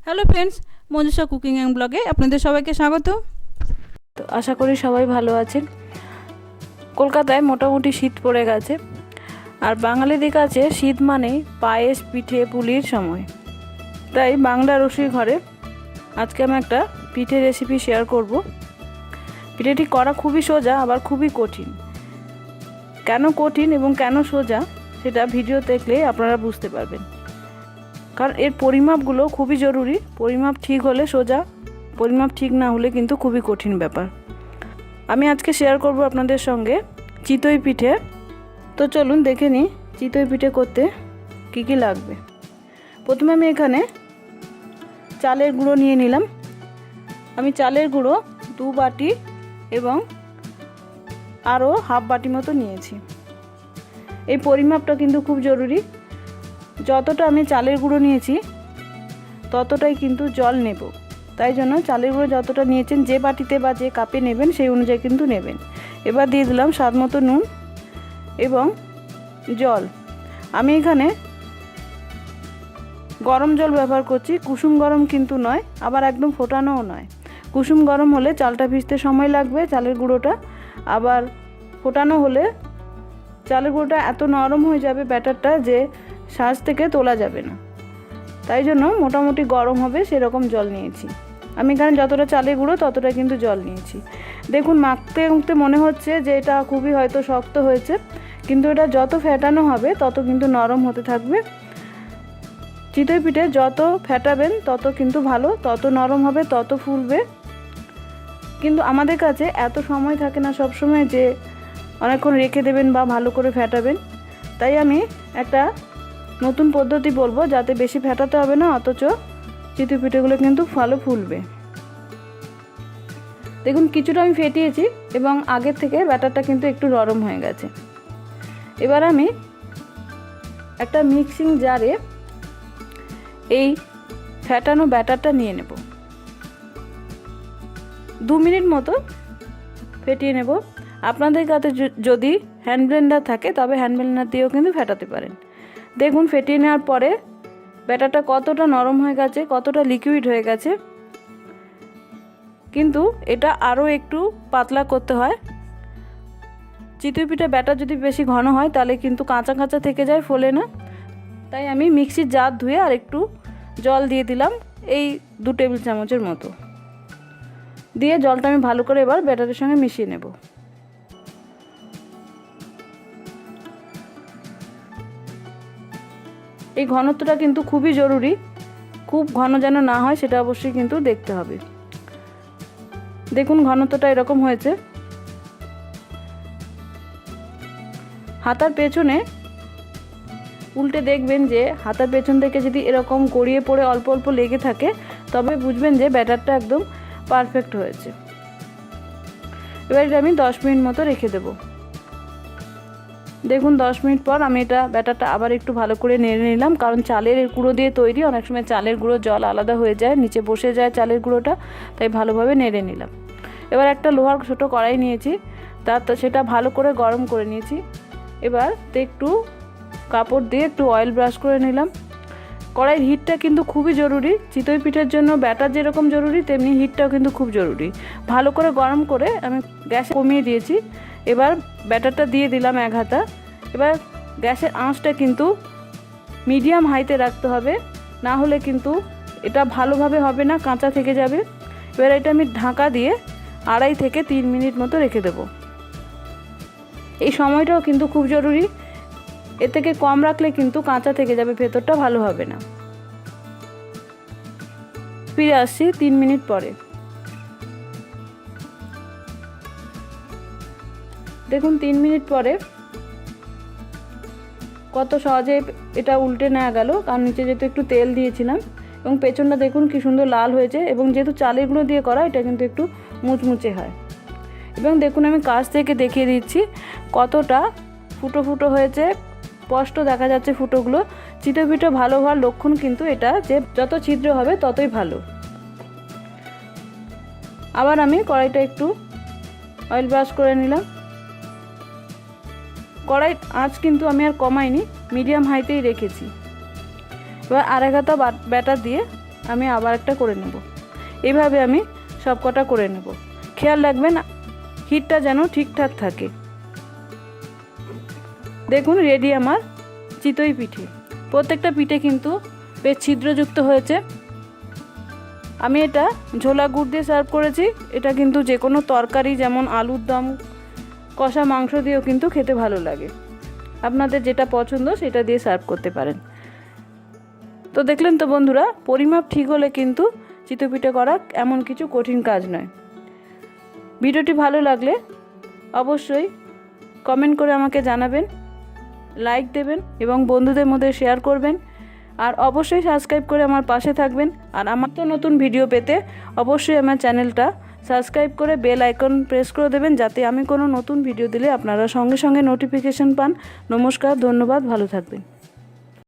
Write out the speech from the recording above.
Hello friends, Manjusha cooking and ব্লগে আপনাদের সবাইকে স্বাগত। তো আশা করি সবাই ভালো আছেন। কলকাতায় মোটামুটি শীত পড়ে গেছে, আর বাঙালিদের কাছে শীত মানে পায়েস, পিঠে, পুলির সময়। তাই বাংলা রসিক ঘরে আজকে আমি একটা পিঠে রেসিপি শেয়ার করব। পিঠেটি করা খুবই সোজা, আবার খুবই কঠিন। কেন কঠিন এবং কেন সোজা সেটা ভিডিও দেখলে আপনারা বুঝতে পারবেন। কারণ এর পরিমাপগুলো খুবই জরুরি। পরিমাপ ঠিক হলে সোজা, পরিমাপ ঠিক না হলে কিন্তু খুবই কঠিন ব্যাপার। আমি আজকে শেয়ার করব আপনাদের সঙ্গে চিতই পিঠে। তো চলুন দেখে নিই চিতই পিঠে করতে কি কি লাগবে। প্রথমে আমি এখানে চালের গুঁড়ো নিয়ে নিলাম। আমি চালের গুঁড়ো 2 বাটি এবং আরও হাফ বাটি মতো নিয়েছি। এই পরিমাপটা কিন্তু খুব জরুরি। যতটা আমি চালের গুঁড়ো নিয়েছি ততটাই কিন্তু জল নেব। তাই জন্য চালের গুঁড়ো যতটা নিয়েছেন, যে বাটিতে বা যে কাপে নেবেন সেই অনুযায়ী কিন্তু নেবেন। এবার দিয়ে দিলাম স্বাদ মতো নুন এবং জল। আমি এখানে গরম জল ব্যবহার করছি, কুসুম গরম কিন্তু নয়, আবার একদম ফোটানোও নয়। কুসুম গরম হলে চালটা ভিজতে সময় লাগবে, চালের গুঁড়োটা। আবার ফোটানো হলে চালের গুঁড়োটা এত নরম হয়ে যাবে ব্যাটারটা যে শাঁস থেকে তোলা যাবে না। তাই জন্য মোটামুটি গরম হবে সেরকম জল নিয়েছি। আমি এখানে যতটা চালের গুঁড়ো ততটা কিন্তু জল নিয়েছি। দেখুন, মাখতে মাখতে মনে হচ্ছে যে এটা খুবই হয়তো শক্ত হয়েছে, কিন্তু এটা যত ফেটানো হবে তত কিন্তু নরম হতে থাকবে। চিতই পিঠে যত ফেটাবেন তত কিন্তু ভালো, তত নরম হবে, তত ফুলবে। কিন্তু আমাদের কাছে এত সময় থাকে না সব সময় যে অনেকক্ষণ রেখে দেবেন বা ভালো করে ফেটাবেন। তাই আমি একটা নতুন পদ্ধতি বলবো, যাতে বেশি ফেটাতে হবে না, অথচ চিতই পিঠেগুলো কিন্তু ভালো ফুলবে। দেখুন, কিছুটা আমি ফেটিয়েছি এবং আগের থেকে ব্যাটারটা কিন্তু একটু নরম হয়ে গেছে। এবার আমি একটা মিক্সিং জারে এই ফেটানো ব্যাটারটা নিয়ে নেব। 2 মিনিট মতো ফেটিয়ে নেব। আপনাদের কাছে যদি হ্যান্ড ব্লেন্ডার থাকে তবে হ্যান্ড ব্লেন্ডার দিয়েও কিন্তু ফেটাতে পারেন। দেখুন, ফেটিয়ে নেওয়ার পরে ব্যাটারটা কতটা নরম হয়ে গেছে, কতটা লিকুইড হয়ে গেছে। কিন্তু এটা আরও একটু পাতলা করতে হয়। চিতই পিঠে ব্যাটার যদি বেশি ঘন হয় তাহলে কিন্তু কাঁচা কাঁচা থেকে যায়, ফোলে না। তাই আমি মিক্সির জার ধুয়ে আর একটু জল দিয়ে দিলাম, এই 2 টেবিল চামচের মতো দিয়ে জলটা আমি ভালো করে এবার ব্যাটারের সঙ্গে মিশিয়ে নেব। এই ঘনত্বটা কিন্তু খুবই জরুরি, খুব ঘন যেন না হয় সেটা অবশ্যই কিন্তু দেখতে হবে। দেখুন, ঘনত্বটা এরকম হয়েছে। হাতার পেছনে উল্টে দেখবেন যে হাতার পেছন থেকে যদি এরকম গড়িয়ে পড়ে অল্প অল্প লেগে থাকে তবে বুঝবেন যে ব্যাটারটা একদম পারফেক্ট হয়েছে। এবার এটা আমি 10 মিনিট মতো রেখে দেব। দেখুন, 10 মিনিট পর আমি এটা ব্যাটারটা আবার একটু ভালো করে নেড়ে নিলাম, কারণ চালের গুঁড়ো দিয়ে তৈরি, অনেক সময় চালের গুঁড়ো জল আলাদা হয়ে যায়, নিচে বসে যায় চালের গুঁড়োটা, তাই ভালোভাবে নেড়ে নিলাম। এবার একটা লোহার ছোটো কড়াই নিয়েছি, সেটা ভালো করে গরম করে নিয়েছি। এবার একটু কাপড় দিয়ে একটু অয়েল ব্রাশ করে নিলাম। কড়াইয়ের হিটটা কিন্তু খুবই জরুরি। চিতই পিঠের জন্য ব্যাটার যেরকম জরুরি তেমনি হিটটাও কিন্তু খুব জরুরি। ভালো করে গরম করে আমি গ্যাস কমিয়ে দিয়েছি। এবার ব্যাটারটা দিয়ে দিলাম 1 হাতা। এবার গ্যাসের আঁচটা কিন্তু মিডিয়াম হাইতে রাখতে হবে, না হলে কিন্তু এটা ভালোভাবে হবে না, কাঁচা থেকে যাবে। এবার এটা আমি ঢাকা দিয়ে 2.5 থেকে 3 মিনিট মতো রেখে দেব। এই সময়টাও কিন্তু খুব জরুরি, এর থেকে কম রাখলে কিন্তু কাঁচা থেকে যাবে, ভেতরটা ভালো হবে না। ফিরে আসছি 3 মিনিট পরে। দেখুন, 3 মিনিট পরে কত সহজে এটা উল্টে নেওয়া গেল, কারণ নিচে যেহেতু একটু তেল দিয়েছিলাম। এবং পেছনটা দেখুন কি সুন্দর লাল হয়েছে, এবং যেহেতু চালের গুঁড়ো দিয়ে করা এটা কিন্তু একটু মুচমুচে হয়। এবং দেখুন, আমি কাছ থেকে দেখিয়ে দিচ্ছি কতটা ফুটো ফুটো হয়েছে, স্পষ্ট দেখা যাচ্ছে ফুটোগুলো। চিতই পিঠে ভালো হওয়ার লক্ষণ কিন্তু এটা যে যত ছিদ্র হবে ততই ভালো। আবার আমি কড়াইটা একটু অয়েল ব্রাশ করে নিলাম। কড়াই আঁচ কিন্তু আমি আর কমাইনি, মিডিয়াম হাইতেই রেখেছি। এবার 1.5 হাতা ব্যাটার দিয়ে আমি আবার একটা করে নেব। এইভাবে আমি সব কটা করে নেব। খেয়াল রাখবেন হিটটা যেন ঠিকঠাক থাকে। দেখুন রেডি আমার চিতই পিঠে। প্রত্যেকটা পিঠে কিন্তু বেশ ছিদ্রযুক্ত হয়েছে। আমি এটা ঝোলা গুড় দিয়ে সার্ভ করেছি। এটা কিন্তু যে কোনো তরকারি যেমন আলুর দম, কষা মাংস দিয়েও কিন্তু খেতে ভালো লাগে। আপনাদের যেটা পছন্দ সেটা দিয়ে সার্ভ করতে পারেন। তো দেখলেন তো বন্ধুরা, পরিমাপ ঠিক হলে কিন্তু চিতই পিঠে করা এমন কিছু কঠিন কাজ নয়। ভিডিওটি ভালো লাগলে অবশ্যই কমেন্ট করে আমাকে জানাবেন, লাইক দেবেন এবং বন্ধুদের মধ্যে শেয়ার করবেন। আর অবশ্যই সাবস্ক্রাইব করে আমার পাশে থাকবেন। আর আমার তো নতুন ভিডিও পেতে অবশ্যই আমার চ্যানেলটা সাবস্ক্রাইব করে বেল আইকন প্রেস করে দেবেন, যাতে আমি কোনো নতুন ভিডিও দিলে আপনারা সঙ্গে সঙ্গে নোটিফিকেশন পান। নমস্কার, ধন্যবাদ, ভালো থাকবেন।